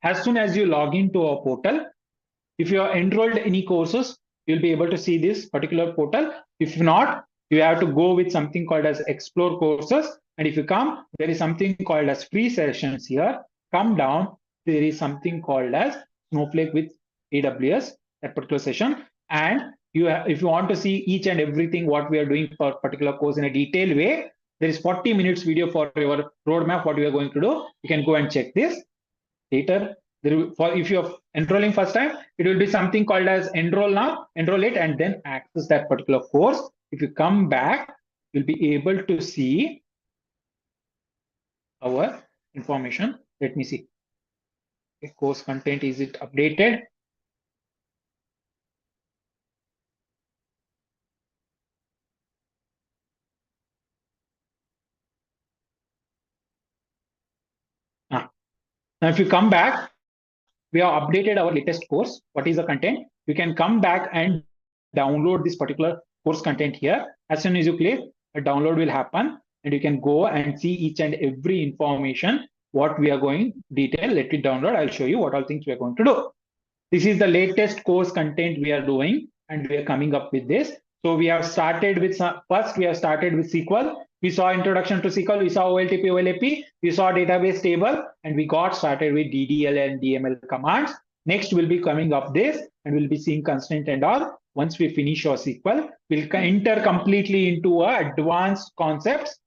As soon as you log into a portal, if you are enrolled any courses, you'll be able to see this particular portal. If not, you have to go with something called as explore courses. And if you come, there is something called as free sessions here. Come down, there is something called as Snowflake with AWS, that particular session. And if you want to see each and everything what we are doing for particular course in a detailed way, there is 40 minutes video for your roadmap, what we are going to do. You can go and check this. Later, if you're enrolling first time, it will be something called as enroll now, enroll it, and then access that particular course. If you come back, you'll be able to see our information. Let me see. Okay, course content, is it updated? Now, if you come back, we have updated our latest course. What is the content? You can come back and download this particular course content here. As soon as you click, a download will happen and you can go and see each and every information what we are going detail. Let it download. I'll show you what all things we are going to do. This is the latest course content we are doing and we are coming up with this. So we have started with first we have started with SQL. We saw introduction to SQL, we saw OLTP, OLAP, we saw database table, and we got started with DDL and DML commands. Next, we'll be coming up this, and we'll be seeing constraint and all. Once we finish our SQL, we'll enter completely into advanced concepts.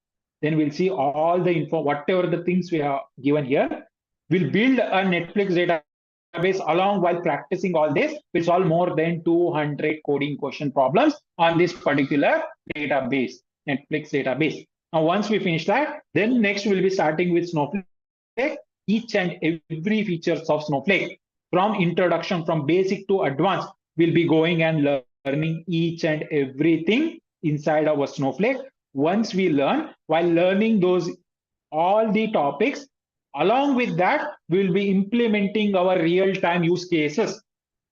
Then we'll see all the info, whatever the things we have given here. We'll build a Netflix database along while practicing all this. We'll solve more than 200 coding question problems on this particular database. Netflix database. Now, once we finish that, then next we'll be starting with Snowflake, each and every features of Snowflake, from introduction, from basic to advanced. We'll be going and learning each and everything inside our Snowflake. Once we learn, while learning those all the topics, along with that, we'll be implementing our real-time use cases.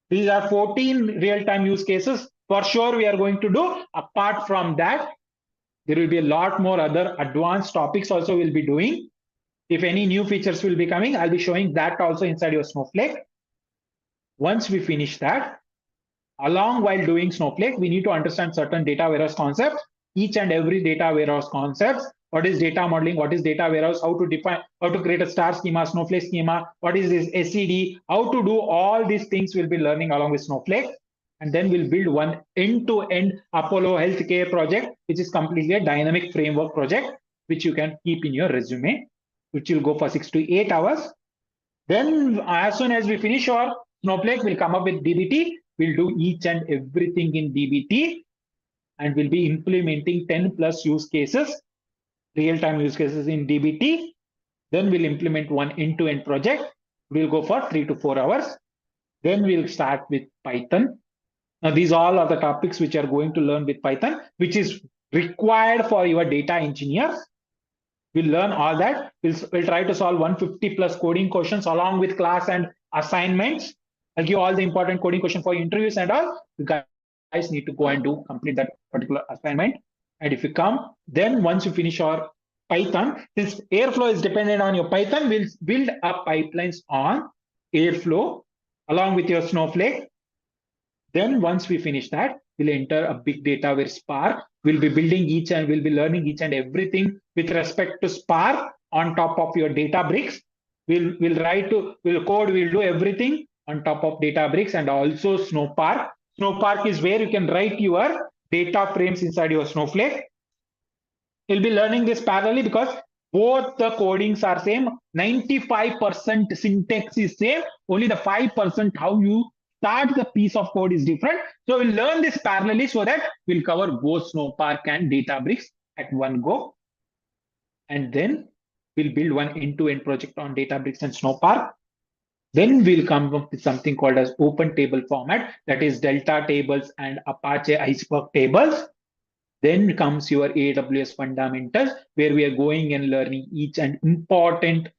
These are 14 real-time use cases. For sure, we are going to do. Apart from that, there will be a lot more other advanced topics also we'll be doing. If any new features will be coming, I'll be showing that also inside your Snowflake. Once we finish that, along while doing Snowflake, we need to understand certain data warehouse concepts, each and every data warehouse concepts. What is data modeling? What is data warehouse? How to define, how to create a star schema, Snowflake schema. What is this SCD? How to do all these things we'll be learning along with Snowflake. And then we'll build one end-to-end Apollo healthcare project, which is completely a dynamic framework project, which you can keep in your resume, which will go for 6 to 8 hours. Then as soon as we finish our Snowflake, we'll come up with DBT. We'll do each and everything in DBT, and we'll be implementing 10 plus use cases, real-time use cases in DBT. Then we'll implement one end-to-end project. We'll go for 3 to 4 hours. Then we'll start with Python. Now, these all are the topics which are going to learn with Python, which is required for your data engineers. We'll learn all that. We'll try to solve 150 plus coding questions along with class and assignments. I'll give all the important coding questions for interviews and all. You guys need to go and complete that particular assignment. And if you come, then once you finish our Python, since Airflow is dependent on your Python, we'll build up pipelines on Airflow along with your Snowflake. Then once we finish that, we'll enter a big data where Spark. We'll be building we'll be learning each and everything with respect to Spark on top of your Databricks. We'll code, we'll do everything on top of Databricks and also Snowpark. Snowpark is where you can write your data frames inside your Snowflake. You'll be learning this parallelly because both the codings are same. 95% syntax is same. Only the 5% how you start the piece of code is different. So we'll learn this parallelly so that we'll cover both Snowpark and Databricks at one go. And then we'll build one end-to-end project on Databricks and Snowpark. Then we'll come up with something called as open table format, that is Delta tables and Apache Iceberg tables. Then comes your AWS fundamentals, where we are going and learning each and important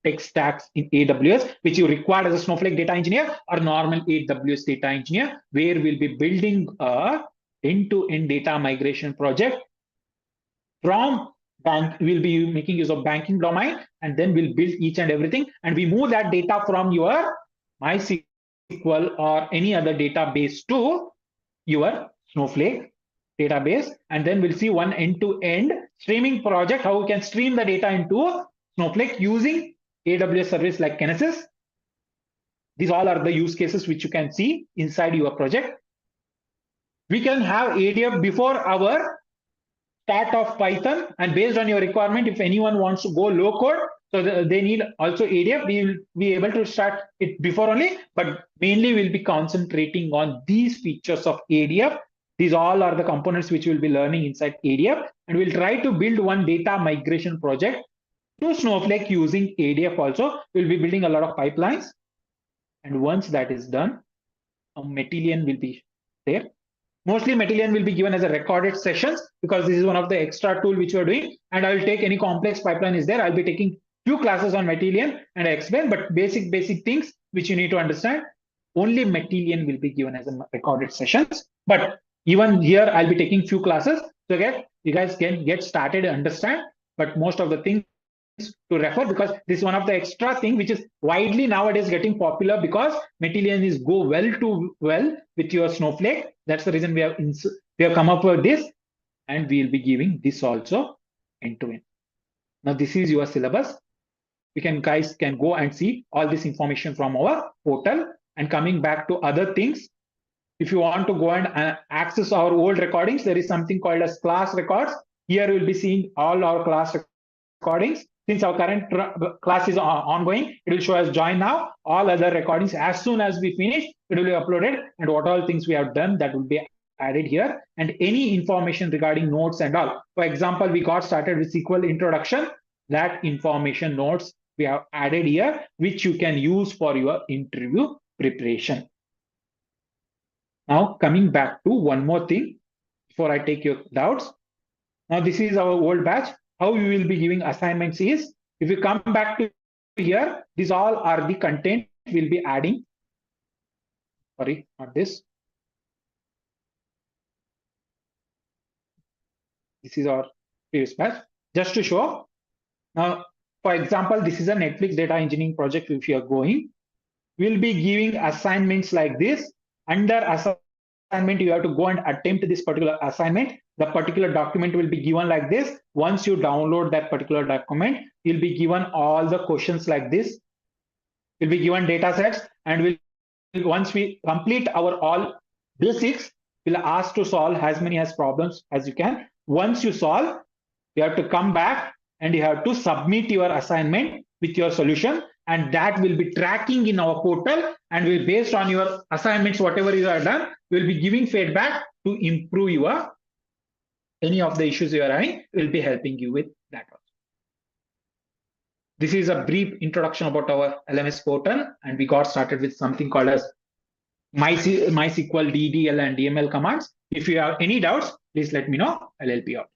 tech stacks in AWS, which you require as a Snowflake data engineer or normal AWS data engineer, where we'll be building a end-to-end data migration project from we'll be making use of banking domain, and then we'll build each and everything, and we move that data from your MySQL or any other database to your Snowflake database, and then we'll see one end-to-end streaming project, how we can stream the data into Snowflake using AWS service like Kinesis. These all are the use cases which you can see inside your project. We can have ADF before our start of Python, and based on your requirement, if anyone wants to go low code, so they need also ADF, we will be able to start it before only, but mainly we'll be concentrating on these features of ADF. These all are the components which we'll be learning inside ADF, and we'll try to build one data migration project to Snowflake using ADF also. We'll be building a lot of pipelines, and once that is done, a Matillion will be there. Mostly Matillion will be given as a recorded sessions, because this is one of the extra tool which we are doing, and I will take any complex pipeline is there. I'll be taking few classes on Matillion and I explain, but basic things which you need to understand, only Matillion will be given as a recorded sessions. But even here, I'll be taking few classes, so that you guys can get started and understand, but most of the things to refer, because this is one of the extra thing which is widely nowadays getting popular, because Matillion is go well with your Snowflake. That's the reason we have come up with this, and we'll be giving this also end to end. Now this is your syllabus. Guys can go and see all this information from our portal. And coming back to other things, if you want to go and access our old recordings, there is something called as class records. Here we'll be seeing all our class recordings. Since our current class is ongoing, it will show as join now. All other recordings, as soon as we finish, it will be uploaded, and what all things we have done, that will be added here, and any information regarding notes and all. For example, we got started with SQL introduction. That information notes we have added here, which you can use for your interview preparation. Now, coming back to one more thing before I take your doubts. Now, this is our old batch. How we will be giving assignments is, if you come back to here, these all are the content we'll be adding. Sorry, not this. This is our previous batch. Just to show. Now, for example, this is a Netflix data engineering project. If you are going, we'll be giving assignments like this. Under assignment, you have to go and attempt this particular assignment. The particular document will be given like this. Once you download that particular document, you'll be given all the questions like this. You'll be given data sets, and once we complete our all basics, we'll ask to solve as many as problems as you can. Once you solve, you have to come back and you have to submit your assignment with your solution, and that will be tracking in our portal, and will, based on your assignments, whatever you have done, we'll be giving feedback to improve your any of the issues you are having. Will be helping you with that also. This is a brief introduction about our LMS portal, and we got started with something called as MySQL DDL and DML commands. If you have any doubts, please let me know. I'll help you out.